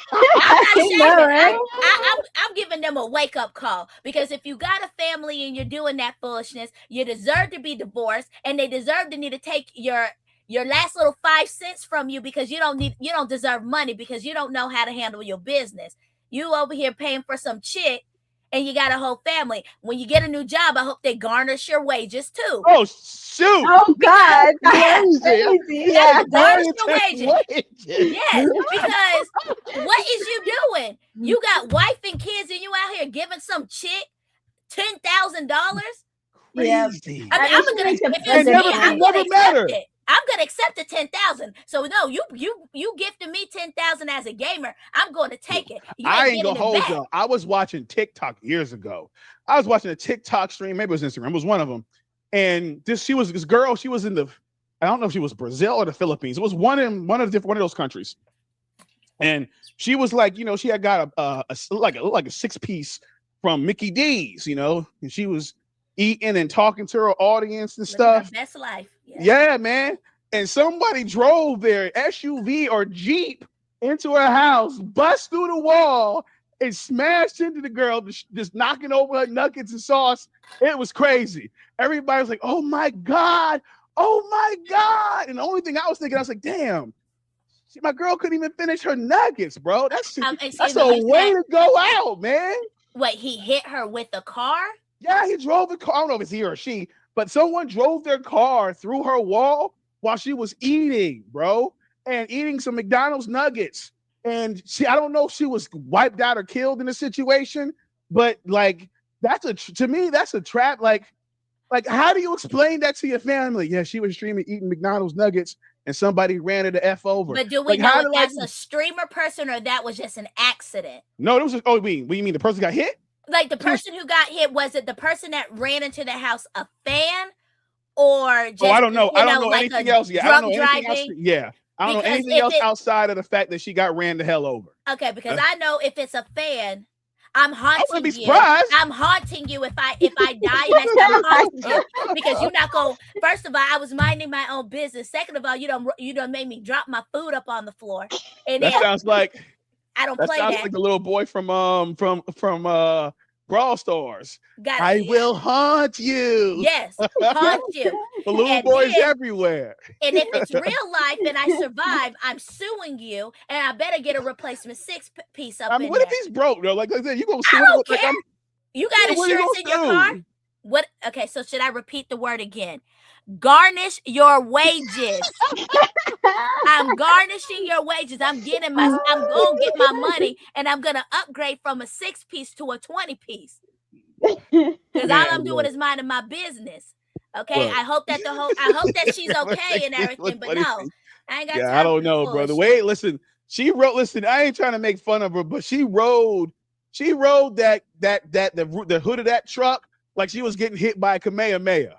I'm giving them a wake-up call, because if you got a family and you're doing that foolishness, you deserve to be divorced, and they deserve to need to take your last little 5 cents from you, because you don't deserve money, because you don't know how to handle your business. You over here paying for some chick, and you got a whole family. When you get a new job, I hope they garnish your wages too. Oh shoot! Oh God! Yeah, garnish your wages. Yes, because what is you doing? You got wife and kids, and you out here giving some chick $10,000. Yeah, I'm gonna accept the 10,000. So no, you gifted me 10,000 as a gamer. I'm going to take it. I ain't gonna hold y'all. I was watching TikTok years ago. I was watching a TikTok stream. Maybe it was Instagram. It was one of them. And this girl. She was in I don't know if she was Brazil or the Philippines. It was one of those countries. And she was like, she had got a 6-piece from Mickey D's, and she was eating and talking to her audience and stuff. Best life. Yeah, man. And somebody drove their SUV or Jeep into her house, bust through the wall, and smashed into the girl, just knocking over her nuggets and sauce. It was crazy. Everybody was like, oh my God. And the only thing I was thinking, I was like, damn, my girl couldn't even finish her nuggets, bro. That's a way to go out, man. Wait, he hit her with a car? Yeah, he drove the car. I don't know if it's he or she, but someone drove their car through her wall while she was eating, bro, and eating some McDonald's nuggets. And I don't know if she was wiped out or killed in the situation, but to me, that's a trap. Like, how do you explain that to your family? Yeah, she was streaming eating McDonald's nuggets and somebody ran her the F over. But do we know if that's a streamer person or that was just an accident? No, it was just, what do you mean? The person got hit? Like the person who got hit, was it the person that ran into the house a fan, or just? I don't know. I don't know anything else. Yeah, I don't know anything else. Yeah, I don't know anything else outside of the fact that she got ran the hell over. Okay, because I know if it's a fan, I'm haunting you. I wouldn't be surprised. I'm haunting you if I die next time. I'm haunting you because you're not going. First of all, I was minding my own business. Second of all, you don't make me drop my food up on the floor. And that sounds like I don't play that. Sounds like the little boy from Brawl Stars. Got I will haunt you. Yes, haunt you. Balloon And boys then- everywhere. And if it's real life and I survive, I'm suing you, and I better get a replacement piece up I mean, in what there. if he's broke, though? Like I said, you gonna sue I him? don't Like, care. You got what are you insurance in gonna your car? do? What? Okay, so should I repeat the word again? Garnish your wages. I'm garnishing your wages. I'm gonna get my money, and I'm gonna upgrade from a 6-piece to a 20-piece. Because all I'm doing is minding my business. Okay. Look. I hope that she's okay and everything, but no, I ain't got time. I don't know, bro. The way, listen, I ain't trying to make fun of her, but she rode the hood of that truck like she was getting hit by a Kamehameha.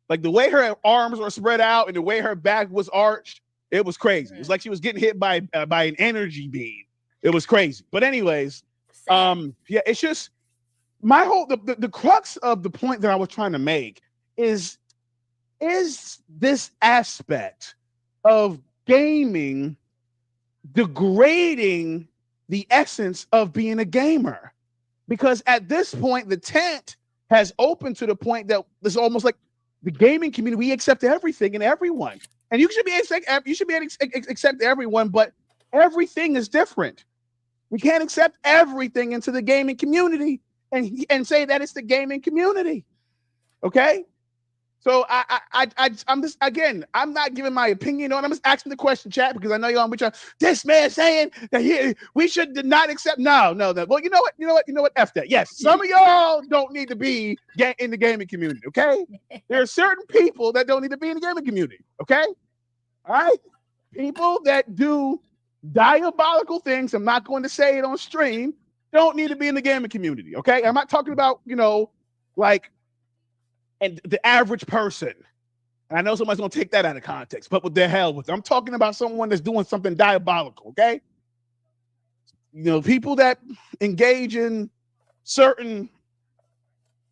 Like the way her arms were spread out and the way her back was arched, it was crazy. It was like she was getting hit by an energy beam. It was crazy. But anyways, yeah, it's just my whole the crux of the point that I was trying to make is this aspect of gaming degrading the essence of being a gamer? Because at this point, the tent has opened to the point that it's almost like the gaming community, we accept everything and everyone. And you should be able to accept everyone, but everything is different. We can't accept everything into the gaming community and say that it's the gaming community. Okay? So I'm just, again, I'm not giving my opinion on it. I'm just asking the question, chat, because I know you're on which this man saying that we should not accept. No. Well, you know what? F that. Yes, some of y'all don't need to be in the gaming community. Okay, there are certain people that don't need to be in the gaming community. Okay, all right, people that do diabolical things. I'm not going to say it on stream. Don't need to be in the gaming community. Okay, I'm not talking about like. And the average person, and I know somebody's gonna take that out of context, but what the hell with it? I'm talking about someone that's doing something diabolical, okay? People that engage in certain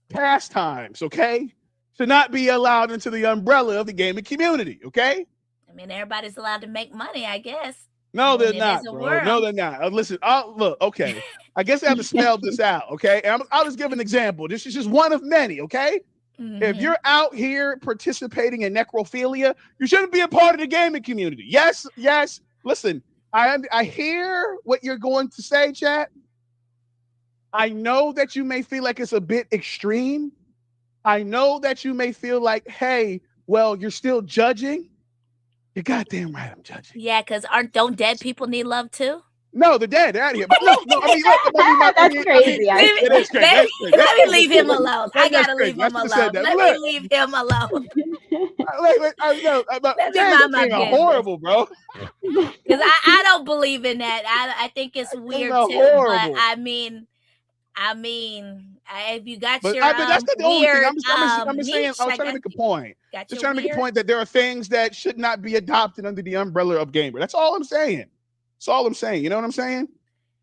pastimes, okay, should not be allowed into the umbrella of the gaming community, okay? I mean, everybody's allowed to make money, I guess. No, they're not, bro. No, they're not. Listen, look, okay. I guess I have to spell this out, okay? And I'll just give an example. This is just one of many, okay? Mm-hmm. If you're out here participating in necrophilia, you shouldn't be a part of the gaming community. Yes. Listen, I hear what you're going to say, chat. I know that you may feel like it's a bit extreme. I know that you may feel like, hey, well, you're still judging. You're goddamn right, I'm judging. Yeah, because don't dead people need love too? No, they're dead. They're out of here. But no, I mean, that's crazy. Let me leave him alone. I gotta leave him alone. Let me leave him alone. That's horrible, bro. Because I don't believe in that. I think it's weird too. But I mean, if you got your but that's not the only thing. I'm just saying. I was trying to make a point. Just trying to make a point that there are things that should not be adopted under the umbrella of gamer. That's all I'm saying. That's all I'm saying. You know what I'm saying?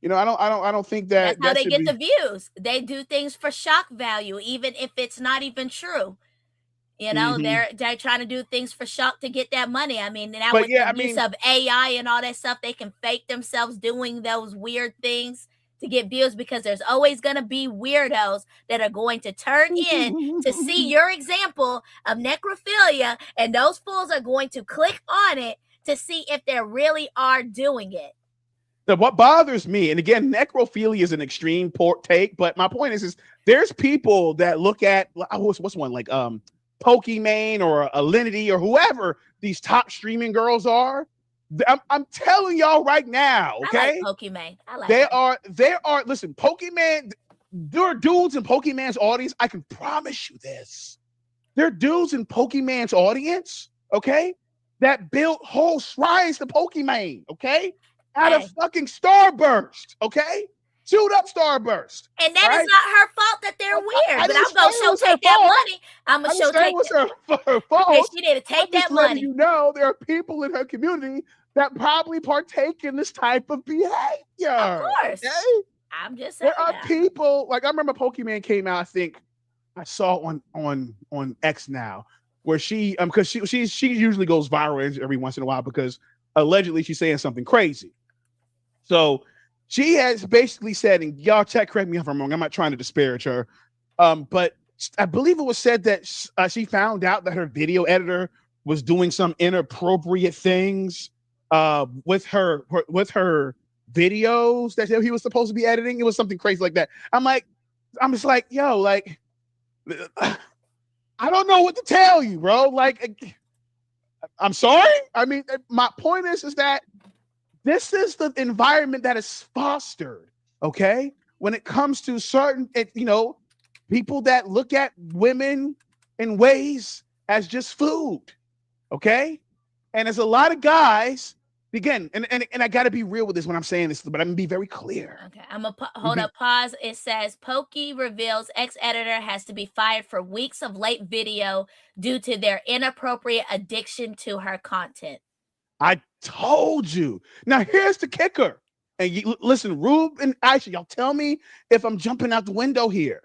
I don't think that that's how they get the views. They do things for shock value, even if it's not even true. They're trying to do things for shock to get that money. I mean, now with the use of AI and all that stuff, they can fake themselves doing those weird things to get views, because there's always going to be weirdos that are going to turn in to see your example of necrophilia, and those fools are going to click on it to see if they really are doing it. So what bothers me, and again, necrophilia is an extreme take, but my point is there's people that look at what's one like Pokimane or Alinity or whoever these top streaming girls are. I'm telling y'all right now, okay? I like Pokimane. They are. Listen, Pokimane. There are dudes in Pokimane's audience. I can promise you this. There are dudes in Pokimane's audience, okay, that built whole shrines to Pokimane, okay, out of fucking Starburst, okay, chewed up Starburst. And that is not her fault that they're weird. But I'm gonna show take that money. I'm gonna show take her fault. And she need to take that money. There are people in her community that probably partake in this type of behavior. Of course. Okay? I'm just saying. There are people, like I remember Pokimane came out, I think I saw on X now, where she because she usually goes viral every once in a while because allegedly she's saying something crazy. So she has basically said, and y'all correct me if I'm wrong. I'm not trying to disparage her, but I believe it was said that she found out that her video editor was doing some inappropriate things with her videos that he was supposed to be editing. It was something crazy like that. I'm just like, yo, like, I don't know what to tell you, bro. Like, I'm sorry. I mean, my point is that this is the environment that is fostered, okay? When it comes to certain, people that look at women in ways as just food, okay? And there's a lot of guys, again, and I got to be real with this when I'm saying this, but I'm going to be very clear. Okay, I'm going to hold up, pause. It says, Pokey reveals ex-editor has to be fired for weeks of late video due to their inappropriate addiction to her content. I told you. Now, here's the kicker. And listen, Rube and Aisha, y'all tell me if I'm jumping out the window here.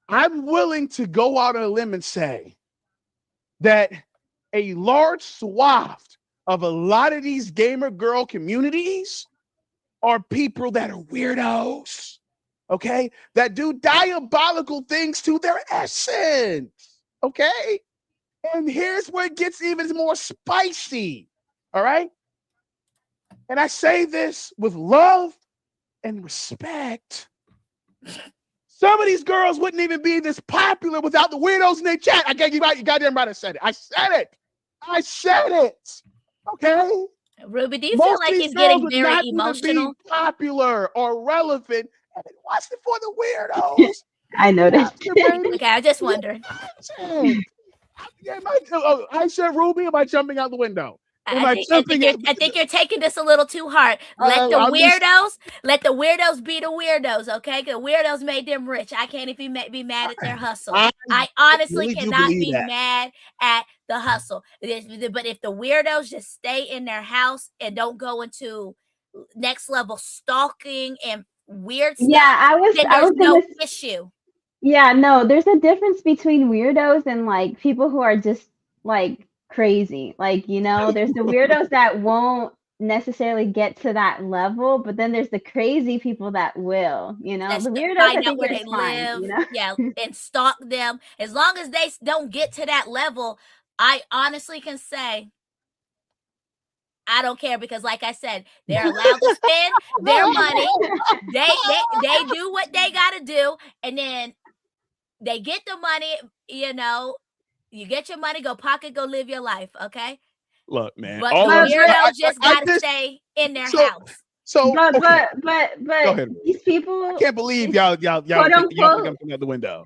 I'm willing to go out on a limb and say that a large swath of a lot of these gamer girl communities are people that are weirdos, okay? That do diabolical things to their essence, okay? And here's where it gets even more spicy, all right? And I say this with love and respect. Some of these girls wouldn't even be this popular without the weirdos in their chat. I gave you goddamn right. I said it. I said it. Okay. Ruby, do you feel like he's getting very emotional? Be popular or relevant, and it wasn't for the weirdos. I noticed. Okay, I just wondered. I said, Ruby, am I jumping out the window? I think you're taking this a little too hard. Let the weirdos be the weirdos, okay? Because weirdos made them rich. I can't even be mad at their hustle. I honestly cannot be mad at the hustle. But if the weirdos just stay in their house and don't go into next level stalking and weird stuff, I was no issue. Yeah, no, there's a difference between weirdos and like people who are just like crazy. Like, there's the weirdos that won't necessarily get to that level, but then there's the crazy people that will, the weirdos find out where they live, and stalk them. As long as they don't get to that level, I honestly can say I don't care, because like I said, they're allowed to spend their money. They do what they gotta do, and then they get the money, you get your money, go pocket, go live your life, okay? Look, man. But the weirdos just gotta stay in their house. So, but these people, I can't believe y'all think I'm coming out the window.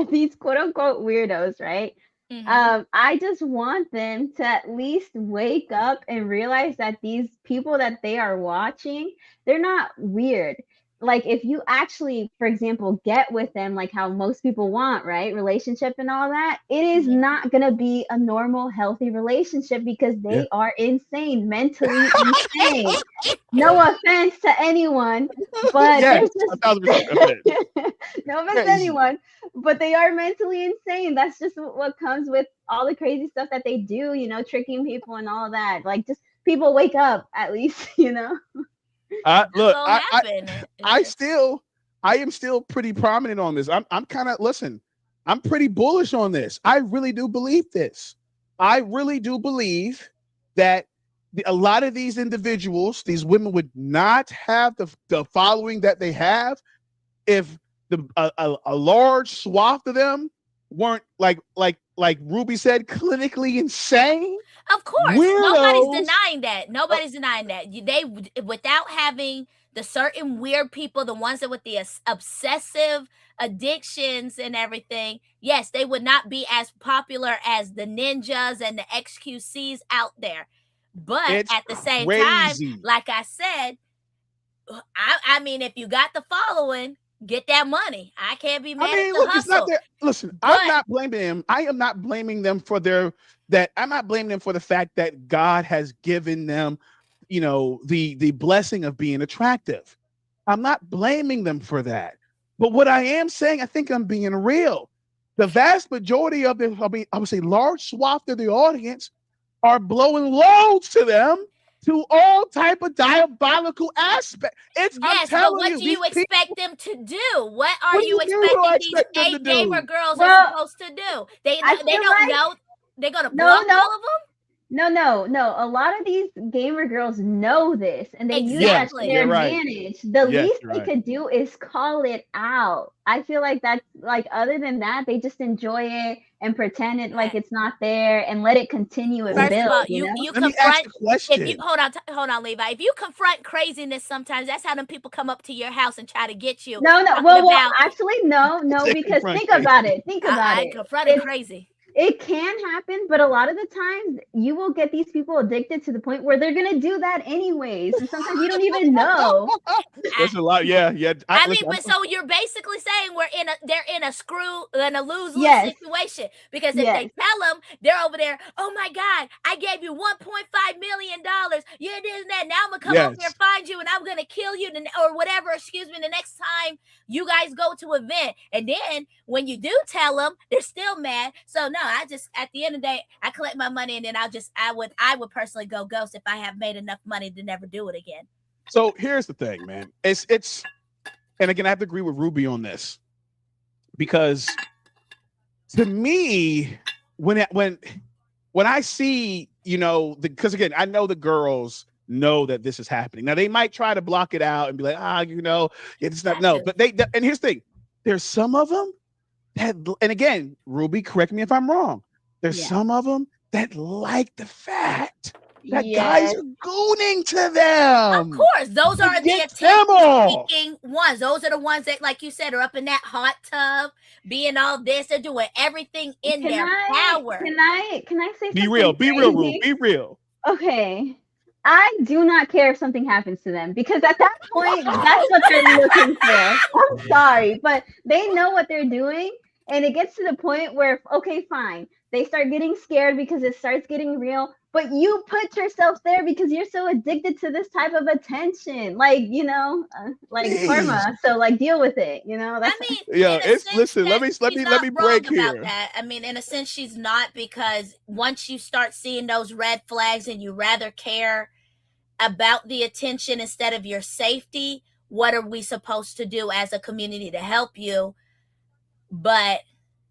These quote unquote weirdos, right? Mm-hmm. I just want them to at least wake up and realize that these people that they are watching, they're not weird. Like, if you actually, for example, get with them, like how most people want, right? Relationship and all that, it is not going to be a normal, healthy relationship because they are insane, mentally insane. No offense to anyone, but yes, no offense to anyone, but they are mentally insane. That's just what comes with all the crazy stuff that they do, tricking people and all that. Like, just people wake up at least, Look, I am still pretty prominent on this. I'm kind of, listen, I'm pretty bullish on this. I really do believe this. I really do believe that a lot of these individuals, these women, would not have the following that they have if a large swath of them weren't like Ruby said, clinically insane. Of course, nobody's denying that. They, without having the certain weird people, the ones that with the obsessive addictions and everything, yes, they would not be as popular as the ninjas and the XQCs out there. But at the same time, like I said, I mean, if you got the following, get that money. I can't be mad at the hustle. Listen, I'm not blaming them. I am not blaming them for I'm not blaming them for the fact that God has given them, the blessing of being attractive. I'm not blaming them for that. But what I am saying, I think I'm being real. The vast majority of I would say large swath of the audience are blowing loads to them to all type of diabolical aspect. I'm Yes, but telling what you, do you these expect them to do? What are What do you you mean, what do I expecting these expect them to gamer do? girls are Well, supposed to do? They I don't feel like know they're gonna no, block no, all of them? no. A lot of these gamer girls know this and they use that Yes, to Exactly. their you're right. advantage. The Yes, least you're they right. could do is call it out. I feel like that's like, other than that, they just enjoy it and pretend it like it's not there and let it continue and First of build, all, you know? you Let me ask confront the if you question. hold on, Levi. If you confront craziness, sometimes that's how them people come up to your house and try to get you. No, Talking well, about actually, no, Say because confront think crazy. about it. Think about I it. confronted It's crazy. It can happen, but a lot of the times you will get these people addicted to the point where they're gonna do that anyways, and sometimes you don't even know. I, That's a lot. Yeah. I mean, Listen, but so you're basically saying they're in a lose-lose Yes, situation, because if they yes. tell them, they're over there, oh my God, I gave you $1.5 million. You did that. Now I'm gonna come over here yes. and find you and I'm gonna kill you or whatever, excuse me, the next time you guys go to an event. And then when you do tell them, they're still mad. So no, I just, at the end of the day, I collect my money and then I would personally go ghost if I have made enough money to never do it again. So here's the thing, man. It's and again, I have to agree with Ruby on this, because to me, when I see, because again, I know the girls know that this is happening. Now they might try to block it out and be like, it's not, no. But and here's the thing: there's some of them that, and again, Ruby, correct me if I'm wrong. There's some of them that like the fact that guys are gooning to them. Of course, those are the attention-seeking ones. Those are the ones that, like you said, are up in that hot tub, being all this. They're doing everything in their power. Can I say Be something real, be real, Ruby, crazy? be real. Okay. I do not care if something happens to them, because at that point, that's what they're looking for. I'm sorry, but they know what they're doing, and it gets to the point where, okay, fine, they start getting scared because it starts getting real, but you put yourself there because you're so addicted to this type of attention, like karma. So like, deal with it. That's, I mean, yeah, listen. Let me break here. About that. I mean, in a sense, she's not, because once you start seeing those red flags and you rather care about the attention instead of your safety, what are we supposed to do as a community to help you? But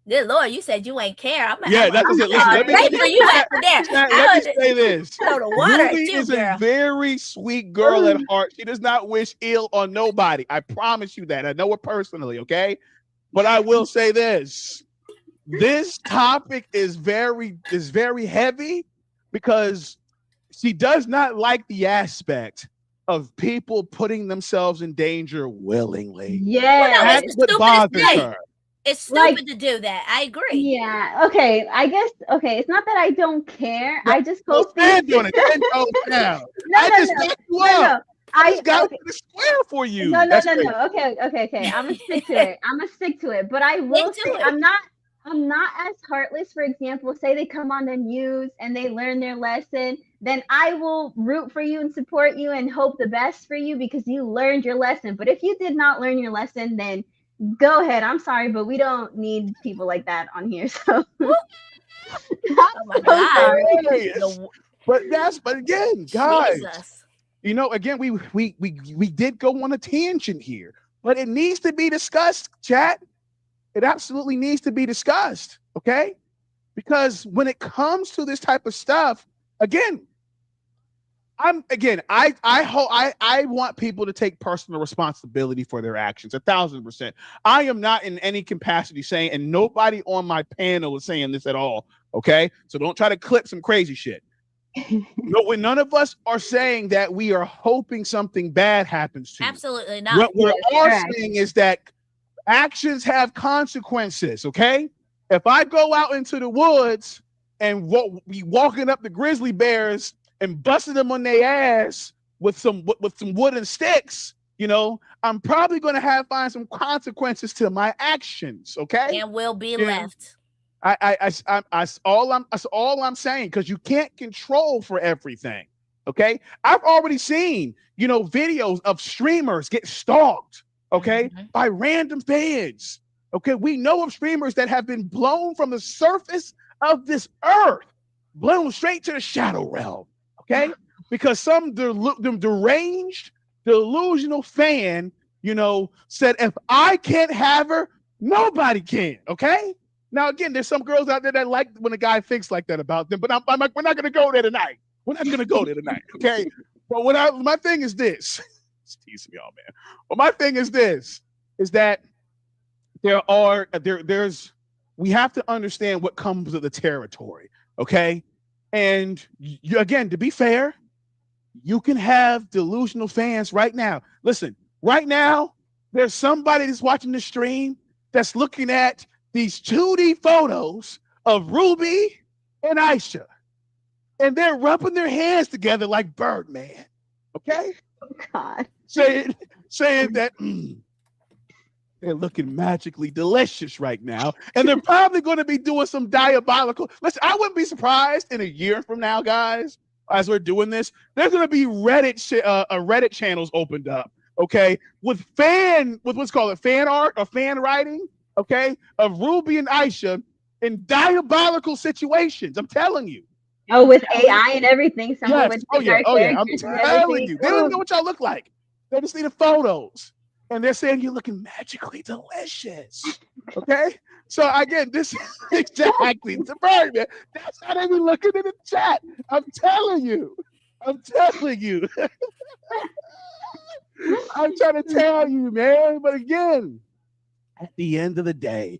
good Lord, you said you ain't care. That's it. Listen, let me say this. Ruby is a very sweet girl at heart. She does not wish ill on nobody. I promise you that. I know her personally, okay? But I will say this. This topic is very heavy, because she does not like the aspect of people putting themselves in danger willingly. Yeah. That's what bothers her. It's stupid to do that. I agree. Yeah. Okay. I guess. Okay. It's not that I don't care. I just hope doing it. 10 toes down. I just got you up. I just got the square for you. No. Okay. I'm gonna stick to it. But I will say, I'm not as heartless. For example, say they come on the news and they learn their lesson, then I will root for you and support you and hope the best for you because you learned your lesson. But if you did not learn your lesson, then go ahead. I'm sorry, but we don't need people like that on here. So, oh my God! But again, guys, again, we did go on a tangent here, but it needs to be discussed, chat. It absolutely needs to be discussed, okay? Because when it comes to this type of stuff, I want people to take personal responsibility for their actions, 1,000%. I am not in any capacity saying, and nobody on my panel is saying this at all, okay? So don't try to clip some crazy shit. No, none of us are saying that we are hoping something bad happens to you. Absolutely not. What we are saying is that actions have consequences, okay? If I go out into the woods and be walking up the grizzly bears and busting them on their ass with some wooden sticks, I'm probably going to find some consequences to my actions, okay? And will be left. That's all I'm saying, because you can't control for everything, okay? I've already seen, videos of streamers get stalked, okay, by random fans. Okay, we know of streamers that have been blown from the surface of this earth, blown straight to the shadow realm. Okay, because some deranged, delusional fan, said, if I can't have her, nobody can. Okay. Now, again, there's some girls out there that like when a guy thinks like that about them, but I'm like, we're not going to go there tonight. We're not going to go there tonight. Okay. But my thing is this. It's teasing y'all, man. But my thing is this, is that there's we have to understand what comes with the territory. Okay. And again, to be fair, you can have delusional fans right now. Listen, right now, there's somebody that's watching the stream that's looking at these 2D photos of Ruby and Aisha, and they're rubbing their hands together like Birdman. Okay? Oh, God. Saying that they're looking magically delicious right now, and they're probably going to be doing some diabolical. Listen, I wouldn't be surprised in a year from now, guys, as we're doing this, there's going to be Reddit channels opened up, okay, with what's called fan art or fan writing, okay, of Ruby and Aisha in diabolical situations. I'm telling you. Oh, with AI and everything, someone Yes. would Oh yeah. I'm telling you, they don't know what y'all look like. They just need the photos, and they're saying you're looking magically delicious. Okay. So again, this is exactly the bird, man. That's how they be looking in the chat. I'm telling you. I'm trying to tell you, man. But again, at the end of the day,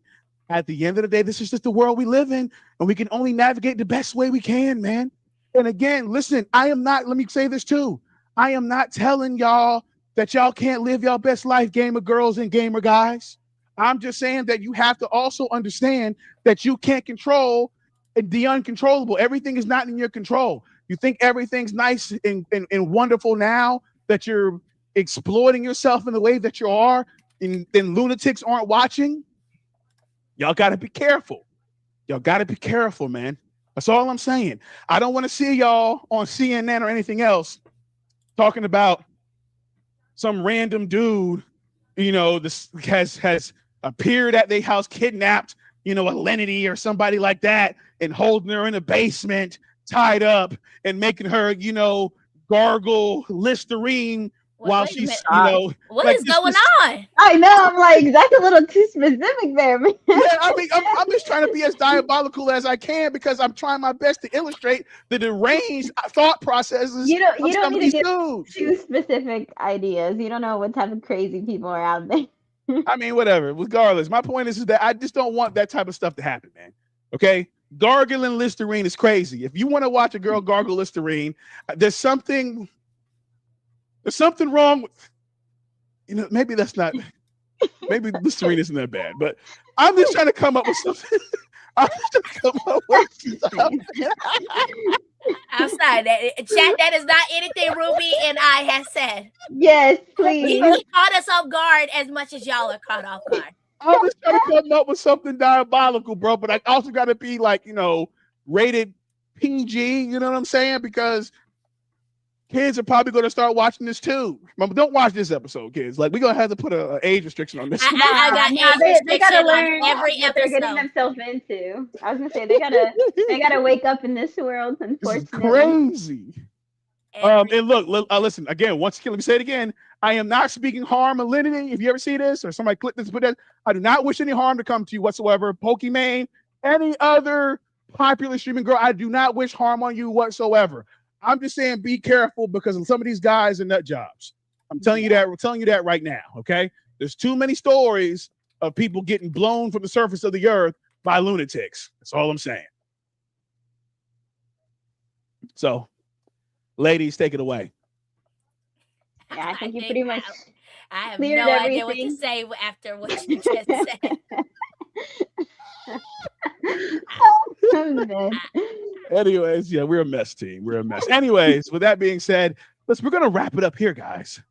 this is just the world we live in, and we can only navigate the best way we can, man. And again, listen, let me say this too. I am not telling y'all that y'all can't live y'all best life, gamer girls and gamer guys. I'm just saying that you have to also understand that you can't control the uncontrollable. Everything is not in your control. You think everything's nice and wonderful now that you're exploiting yourself in the way that you are, and lunatics aren't watching. Y'all got to be careful. Y'all got to be careful, man. That's all I'm saying. I don't want to see y'all on CNN or anything else talking about some random dude, this has appeared at their house, kidnapped, a Lenity or somebody like that, and holding her in a basement, tied up, and making her, gargle Listerine while she's, what like is going on? I know. I'm like, that's a little too specific there, man. Yeah, I mean, I'm just trying to be as diabolical as I can because I'm trying my best to illustrate the deranged thought processes. You don't need to get dudes. too specific ideas. You don't know what type of crazy people are out there. I mean, whatever. Regardless, my point is that I just don't want that type of stuff to happen, man. Okay, gargling Listerine is crazy. If you want to watch a girl gargle Listerine, there's something wrong with, maybe that's not. Maybe Listerine isn't that bad, but I'm just trying to come up with something. I'm sorry, that is not anything Ruby and I have said. Yes, please. He caught us off guard as much as y'all are caught off guard. I'm just trying to come up with something diabolical, bro. But I also got to be like, rated PG. You know what I'm saying? Because kids are probably going to start watching this too. Remember, don't watch this episode, kids. Like, we're going to have to put an age restriction on this. I got they got to learn every what they're getting themselves into. I was going to say, they got to wake up in this world, unfortunately. This is crazy. And look, listen, again, once again, let me say it again. I am not speaking harm or lenity. If you ever see this or somebody click this, I do not wish any harm to come to you whatsoever. Pokimane, any other popular streaming girl, I do not wish harm on you whatsoever. I'm just saying be careful because some of these guys are nut jobs. I'm telling you that. We're telling you that right now. Okay. There's too many stories of people getting blown from the surface of the earth by lunatics. That's all I'm saying. So, ladies, take it away. Yeah, I think you pretty much. I have no idea what to say after what you just said. Anyways, yeah, we're a mess team. We're a mess. Anyways, with that being said, we're gonna wrap it up here, guys.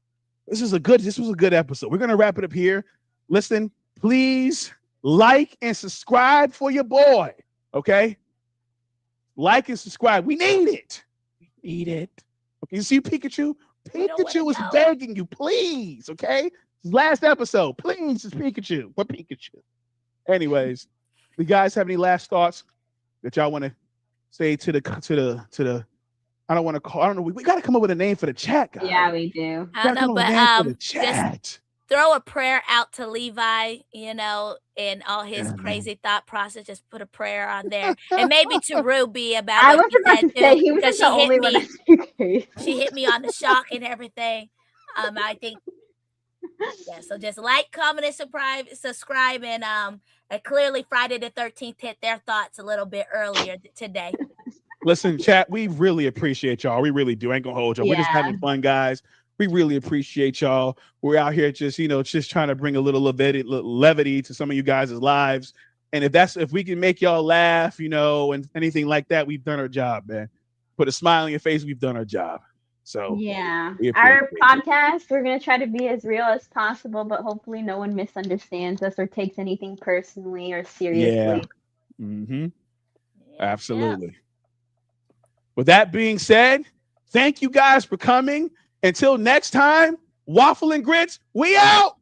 This was a good episode. We're gonna wrap it up here. Listen, please like and subscribe for your boy. Okay, like and subscribe. We need it. We need it. Okay, you see Pikachu? Pikachu is begging you, please. Okay, last episode, please, it's Pikachu. What Pikachu? Anyways, you guys have any last thoughts that y'all want to say to the I don't want to call. I don't know. We got to come up with a name for the chat, guys. Yeah, we do. I don't know, but just throw a prayer out to Levi, and all his Yeah, crazy thought process. Just put a prayer on there, and maybe to Ruby about I what was you about said to say too, he was because the only one that's crazy. she hit me on the shock and everything. I think, yeah. So just like, comment, and subscribe, and clearly Friday the 13th hit their thoughts a little bit earlier today. Listen, chat, we really appreciate y'all. We really do. Ain't gonna hold y'all. We're just having fun, guys. We really appreciate y'all. We're out here just, just trying to bring a little levity to some of you guys' lives. And if we can make y'all laugh, and anything like that, we've done our job, man. Put a smile on your face, we've done our job. So yeah, we our appreciate podcast, we're gonna try to be as real as possible, but hopefully no one misunderstands us or takes anything personally or seriously. Yeah. Absolutely. Yeah. With that being said, thank you guys for coming. Until next time, Waffle and Grits, we out.